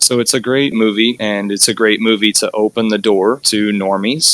So it's a great movie, and it's a great movie to open the door to normies,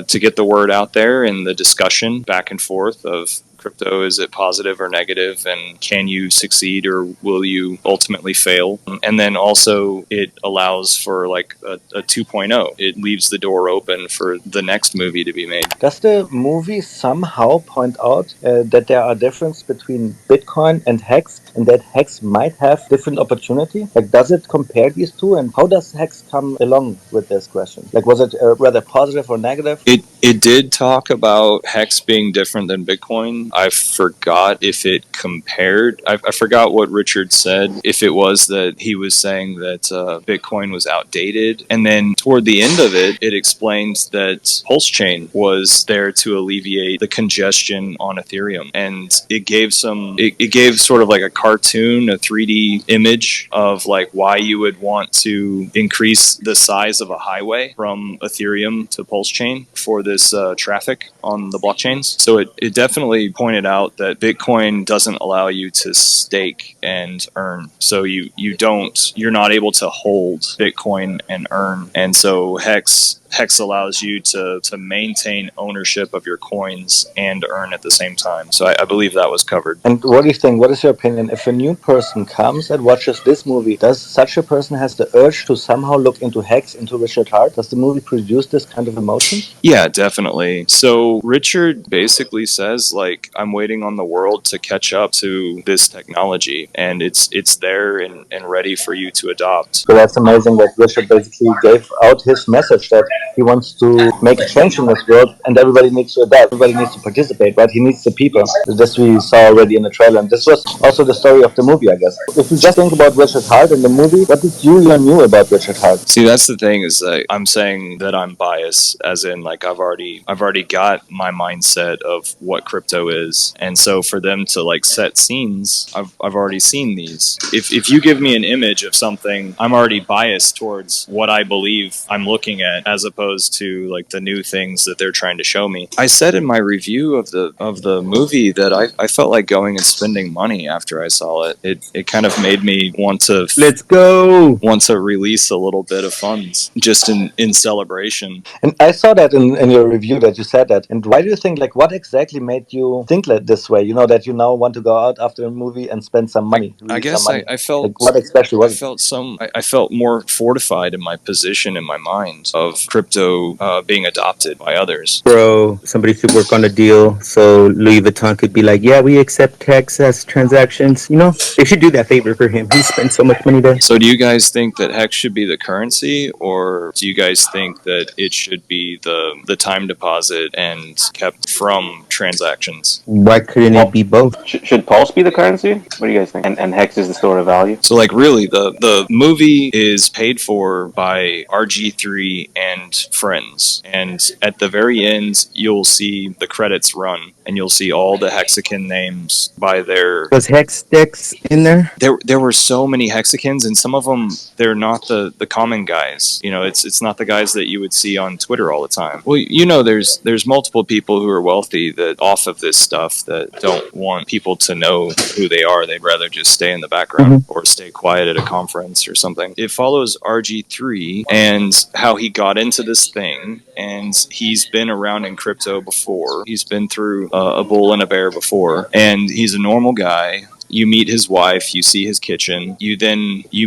to get the word out there and the discussion back and forth of crypto, is it positive or negative, and can you succeed or will you ultimately fail? And then also it allows for like a 2.0. It leaves the door open for the next movie to be made. Does the movie somehow point out that there are differences between Bitcoin and Hex, and that Hex might have different opportunity? Like, does it compare these two, and how does Hex come along with this question? Like, was it rather positive or negative? It did talk about Hex being different than Bitcoin. I forgot if it compared. I forgot what Richard said. If it was that he was saying that Bitcoin was outdated, and then toward the end of it, it explains that Pulsechain was there to alleviate the congestion on Ethereum, and it gave it gave sort of like a cartoon, a 3D image of like why you would want to increase the size of a highway from Ethereum to Pulsechain for this traffic on the blockchains. So it definitely pointed out that Bitcoin doesn't allow you to stake and earn. So you're not able to hold Bitcoin and earn. And so Hex allows you to maintain ownership of your coins and earn at the same time. So I believe that was covered. And what do you think? What is your opinion? If a new person comes and watches this movie, does such a person has the urge to somehow look into Hex, into Richard Hart? Does the movie produce this kind of emotion? Yeah, definitely. So Richard basically says, like, I'm waiting on the world to catch up to this technology, and it's there and ready for you to adopt. So that's amazing that Richard basically gave out his message that he wants to make a change in this world, and everybody needs to adapt. Everybody needs to participate, right? He needs the people. This we saw already in the trailer, and this was also the story of the movie, I guess. If you just think about Richard Hart in the movie, what did you learn new about Richard Hart? See, that's the thing, is that I'm saying that I'm biased, as in like I've already got my mindset of what crypto is, and so for them to like set scenes, I've already seen these. If you give me an image of something, I'm already biased towards what I believe I'm looking at, as opposed to like the new things that they're trying to show me. I said in my review of the movie that I felt like going and spending money after I saw it. It kind of made me want to release a little bit of funds just in celebration. And I saw that in your review that you said that. And why do you think, like, what exactly made you think like this way? You know, that you now want to go out after a movie and spend some money. I guess I felt like, what especially was I felt more fortified in my position in my mind of crypto being adopted by others. Bro, somebody should work on a deal so Louis Vuitton could be like, yeah, we accept Hex as transactions. You know, they should do that favor for him. He spent so much money there. So do you guys think that Hex should be the currency, or do you guys think that it should be the time deposit and kept from transactions? Why couldn't it be both? Should Pulse be the currency? What do you guys think? And Hex is the store of value? So like really the movie is paid for by RG3 and friends, and at the very end you'll see the credits run and you'll see all the hexagon names by their... Was Hex sticks in there? There were so many hexagons, and some of them, they're not the common guys. You know, it's not the guys that you would see on Twitter all the time. Well, you know, there's multiple people who are wealthy that off of this stuff that don't want people to know who they are. They'd rather just stay in the background or stay quiet at a conference or something. It follows RG3 and how he got into this thing, and he's been around in crypto before. He's been through a bull and a bear before, and he's a normal guy. You meet his wife, you see his kitchen, you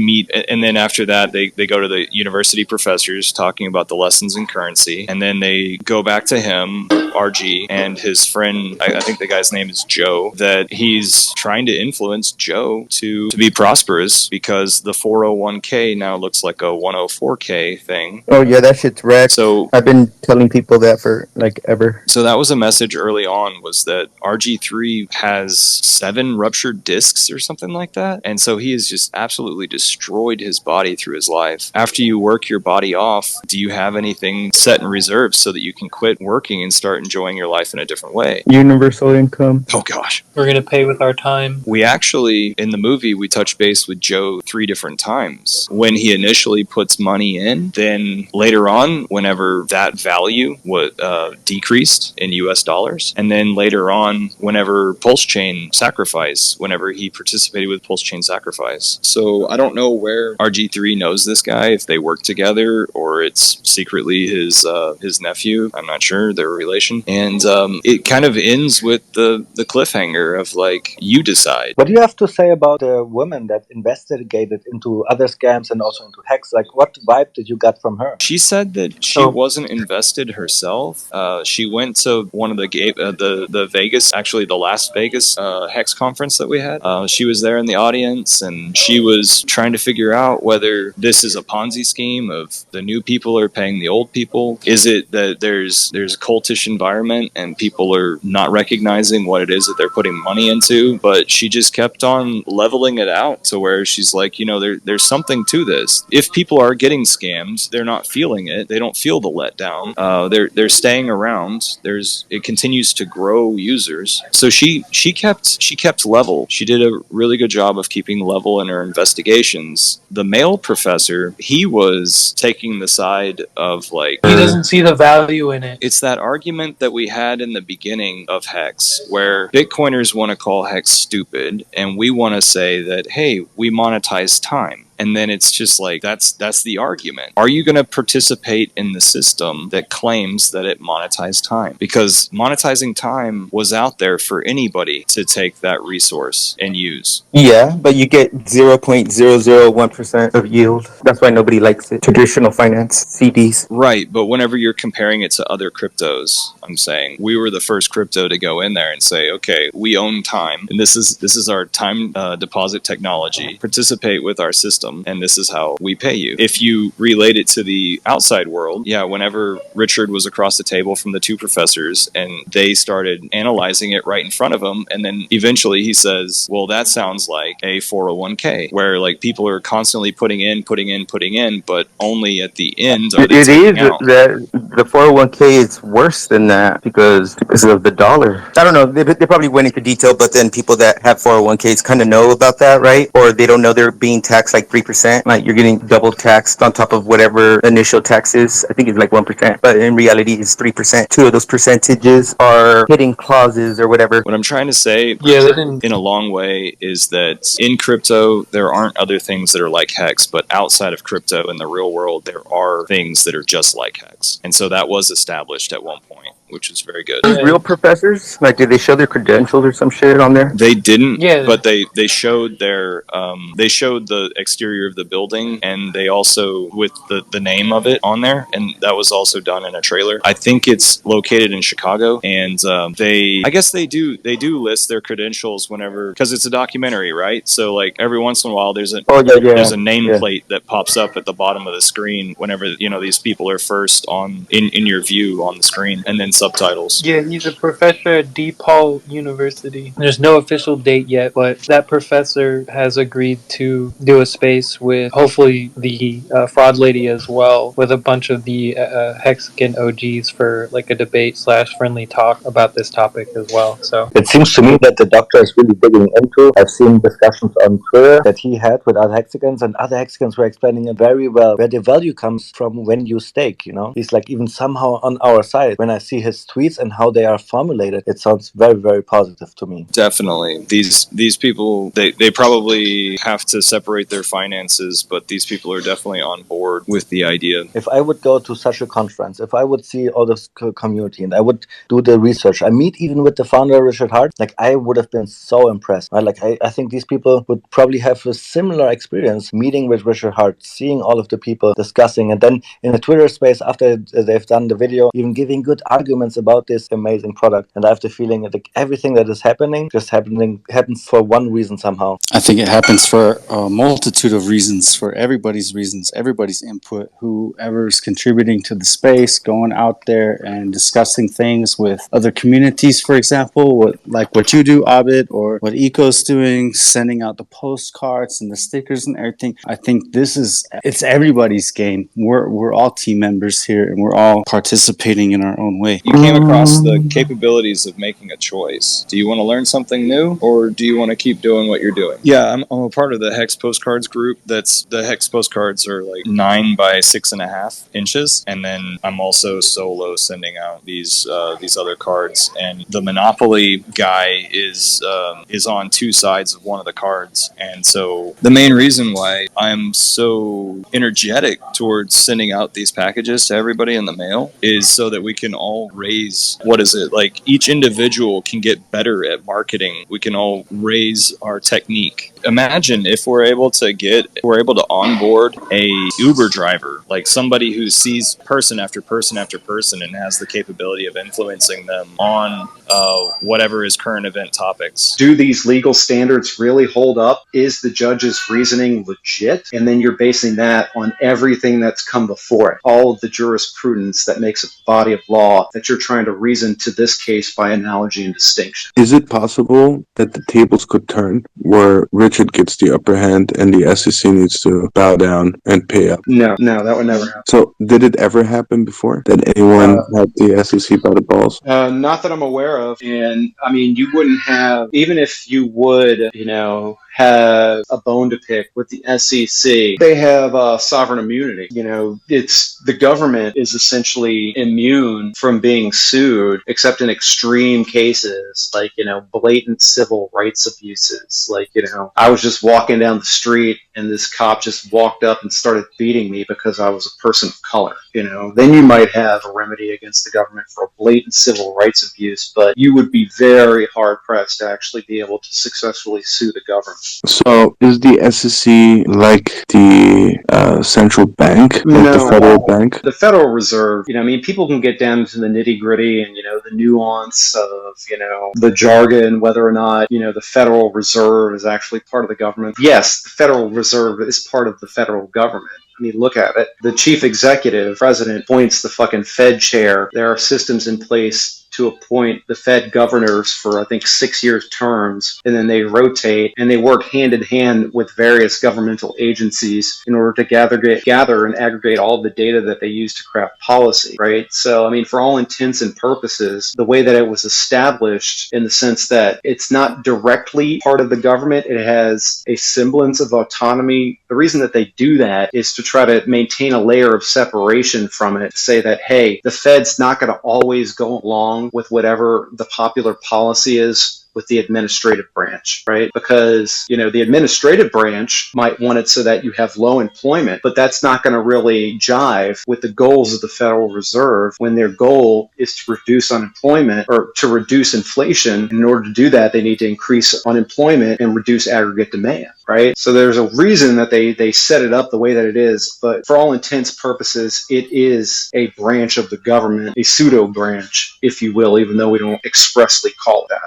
meet, and then after that, they go to the university professors talking about the lessons in currency, and then they go back to him, RG, and his friend, I think the guy's name is Joe, that he's trying to influence Joe to be prosperous because the 401k now looks like a 104k thing. Oh yeah, that shit's wrecked. So I've been telling people that for like ever. So that was a message early on, was that RG3 has 7 ruptured discs or something like that, and so he has just absolutely destroyed his body through his life. After you work your body off, do you have anything set in reserve so that you can quit working and start enjoying your life in a different way? Universal income. Oh gosh. We're going to pay with our time. We actually, in the movie, we touch base with Joe 3 different times. When he initially puts money in, then later on, whenever that value was decreased in US dollars, and then later on, whenever Pulsechain Sacrafice, whenever whenever he participated with Pulsechain Sacrafice. So I don't know where RG3 knows this guy, if they work together or it's secretly his nephew. I'm not sure, their relation. And it kind of ends with the cliffhanger of like, you decide. What do you have to say about the woman that investigated into other scams and also into hacks? Like, what vibe did you get from her? She said that she wasn't invested herself. She went to one of the Vegas, actually the Las Vegas Hex conference that we had. She was there in the audience, and she was trying to figure out whether this is a Ponzi scheme of the new people are paying the old people. Is it that there's a cultish environment and people are not recognizing what it is that they're putting money into? But she just kept on leveling it out to where she's like, there's something to this. If people are getting scammed, they're not feeling it. They don't feel the letdown. They're staying around. It continues to grow users. So she kept level. She did a really good job of keeping level in her investigations. The male professor, he was taking the side of like, he doesn't see the value in it. It's that argument that we had in the beginning of Hex, where Bitcoiners want to call Hex stupid, and we want to say that, hey, we monetize time. And then it's just like, that's the argument. Are you going to participate in the system that claims that it monetized time? Because monetizing time was out there for anybody to take that resource and use. Yeah, but you get 0.001% of yield. That's why nobody likes it. Traditional finance, CDs. Right, but whenever you're comparing it to other cryptos, I'm saying we were the first crypto to go in there and say, okay, we own time, and this is our time deposit technology. Participate with our system, and this is how we pay you. If you relate it to the outside world, yeah, whenever Richard was across the table from the two professors and they started analyzing it right in front of him, and then eventually he says, well, that sounds like a 401k, where like people are constantly putting in, but only at the end are they taking out. That the 401k is worse than that because of the dollar. I don't know. They probably went into detail, but then people that have 401ks kind of know about that, right? Or they don't know they're being taxed like 3%. Like you're getting double taxed on top of whatever initial tax is. I think it's like 1%, but in reality it's 3%. Two of those percentages are hitting clauses or whatever. What I'm trying to say in a long way is that in crypto, there aren't other things that are like Hex, but outside of crypto in the real world, there are things that are just like Hex. And so that was established at one point, which is very good. Real professors? Like, did they show their credentials or some shit on there? They didn't, but they showed they showed the exterior of the building, and they also with the name of it on there, and that was also done in a trailer. I think it's located in Chicago, and I guess they do list their credentials whenever, because it's a documentary, right? So like every once in a while there's a nameplate that pops up at the bottom of the screen whenever these people are first in your view on the screen, and then subtitles. Yeah, he's a professor at DePaul University. There's no official date yet, but that professor has agreed to do a space with hopefully the fraud lady as well, with a bunch of the Hexagon OGs for like a debate / friendly talk about this topic as well. So it seems to me that the doctor is really digging into. I've seen discussions on Twitter that he had with other hexagons, and other hexagons were explaining it very well, where the value comes from when you stake. He's like even somehow on our side. When I see his tweets and how they are formulated, it sounds very, very positive to me. Definitely. These people, they probably have to separate their finances, but these people are definitely on board with the idea. If I would go to such a conference, if I would see all this community and I would do the research, I meet even with the founder, Richard Hart, like I would have been so impressed. I think these people would probably have a similar experience meeting with Richard Hart, seeing all of the people discussing, and then in a Twitter space after they've done the video, even giving good arguments about this amazing product. And I have the feeling that everything that is happening happens for one reason somehow. I think it happens for a multitude of reasons, for everybody's reasons, everybody's input, whoever's contributing to the space, going out there and discussing things with other communities, for example, like what you do, Abid, or what Eco's doing, sending out the postcards and the stickers and everything. I think it's everybody's game. We're all team members here, and we're all participating in our own way. you came across the capabilities of making a choice. Do you want to learn something new, or do you want to keep doing what you're doing? Yeah, I'm a part of the Hex Postcards group. The Hex Postcards are like 9 by 6.5 inches, and then I'm also solo sending out these other cards. And the Monopoly guy is on two sides of one of the cards, and so the main reason why I'm so energetic towards sending out these packages to everybody in the mail is so that we can all raise, what is it, like each individual can get better at marketing. We can all raise our technique. Imagine if we're able to onboard a Uber driver, like somebody who sees person after person after person and has the capability of influencing them on whatever is current event topics. Do these legal standards really hold up? Is the judge's reasoning legit? And then you're basing that on everything that's come before it, all of the jurisprudence that makes a body of law that you're trying to reason to this case by analogy and distinction. Is it possible that the tables could turn where Richard gets the upper hand and the SEC needs to bow down and pay up? No, that would never happen. So did it ever happen before that anyone had the SEC by the balls? Not that I'm aware of. And I mean, you wouldn't have, even if you would, have a bone to pick with the SEC, they have sovereign immunity. It's the government is essentially immune from being sued, except in extreme cases like, blatant civil rights abuses. Like, I was just walking down the street and this cop just walked up and started beating me because I was a person of color. Then you might have a remedy against the government for a blatant civil rights abuse, but you would be very hard pressed to actually be able to successfully sue the government. So is the SEC like the central bank, like the federal bank? The Federal Reserve, people can get down to the nitty gritty and, the nuance of, the jargon, whether or not, the Federal Reserve is actually part of the government. Yes, the Federal Reserve is part of the federal government. I mean, look at it. The chief executive, president, appoints the fucking Fed chair. There are systems in place to appoint the Fed governors for, I think, 6-year terms, and then they rotate, and they work hand in hand with various governmental agencies in order to gather and aggregate all of the data that they use to craft policy, right? So, I mean, for all intents and purposes, the way that it was established in the sense that it's not directly part of the government, it has a semblance of autonomy. The reason that they do that is to try to maintain a layer of separation from it, say that, hey, the Fed's not going to always go along with whatever the popular policy is with the administrative branch, right? Because, the administrative branch might want it so that you have low employment, but that's not going to really jive with the goals of the Federal Reserve when their goal is to reduce unemployment or to reduce inflation. In order to do that, they need to increase unemployment and reduce aggregate demand, right? So there's a reason that they set it up the way that it is, but for all intents purposes, it is a branch of the government, a pseudo branch, if you will, even though we don't expressly call it that.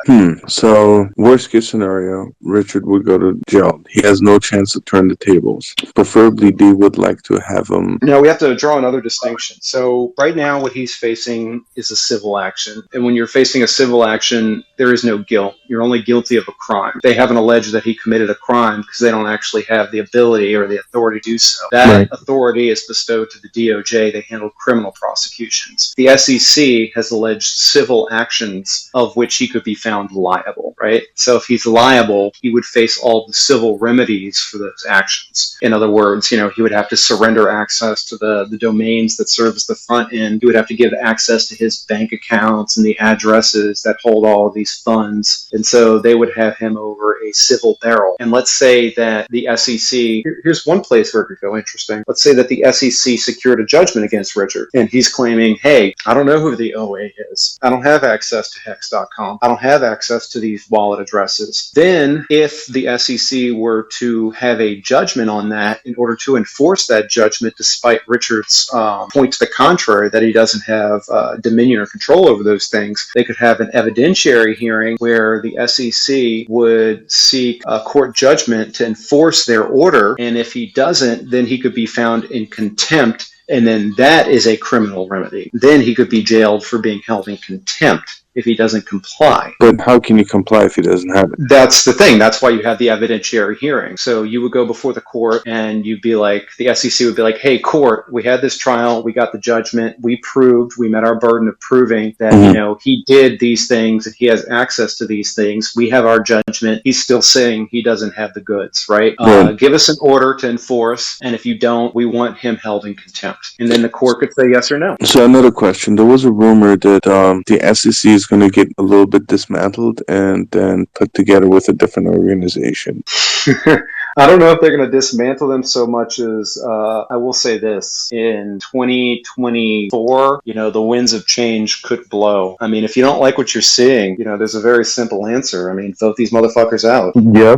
So, worst case scenario, Richard would go to jail. He has no chance to turn the tables. Preferably, they would like to have him. Now, we have to draw another distinction. So, right now, what he's facing is a civil action. And when you're facing a civil action, there is no guilt. You're only guilty of a crime. They haven't alleged that he committed a crime because they don't actually have the ability or the authority to do so. That authority is bestowed to the DOJ. They handle criminal prosecutions. The SEC has alleged civil actions of which he could be found liable, right? So if he's liable, he would face all the civil remedies for those actions. In other words, he would have to surrender access to the domains that serve as the front end. He would have to give access to his bank accounts and the addresses that hold all of these funds. And so they would have him over a civil barrel. And let's say that the SEC, here's one place where it could go interesting. Let's say that the SEC secured a judgment against Richard, and he's claiming, hey, I don't know who the OA is. I don't have access to hex.com. I don't have access to these wallet addresses. Then if the SEC were to have a judgment on that, in order to enforce that judgment, despite Richard's point to the contrary, that he doesn't have dominion or control over those things, they could have an evidentiary hearing where the SEC would seek a court judgment to enforce their order. And if he doesn't, then he could be found in contempt. And then that is a criminal remedy. Then he could be jailed for being held in contempt. if he doesn't comply. But how can you comply if he doesn't have it? That's the thing. That's why you have the evidentiary hearing. So you would go before the court and you'd be like, the SEC would be like, hey, court, we had this trial. We got the judgment. We met our burden of proving that, he did these things, that he has access to these things. We have our judgment. He's still saying he doesn't have the goods, right? Give us an order to enforce. And if you don't, we want him held in contempt. And then the court could say yes or no. So another question. There was a rumor that the SEC is going to get a little bit dismantled and then put together with a different organization. I don't know if they're going to dismantle them so much as, I will say this, in 2024, the winds of change could blow. I mean, if you don't like what you're seeing, there's a very simple answer. I mean, vote these motherfuckers out. Yep.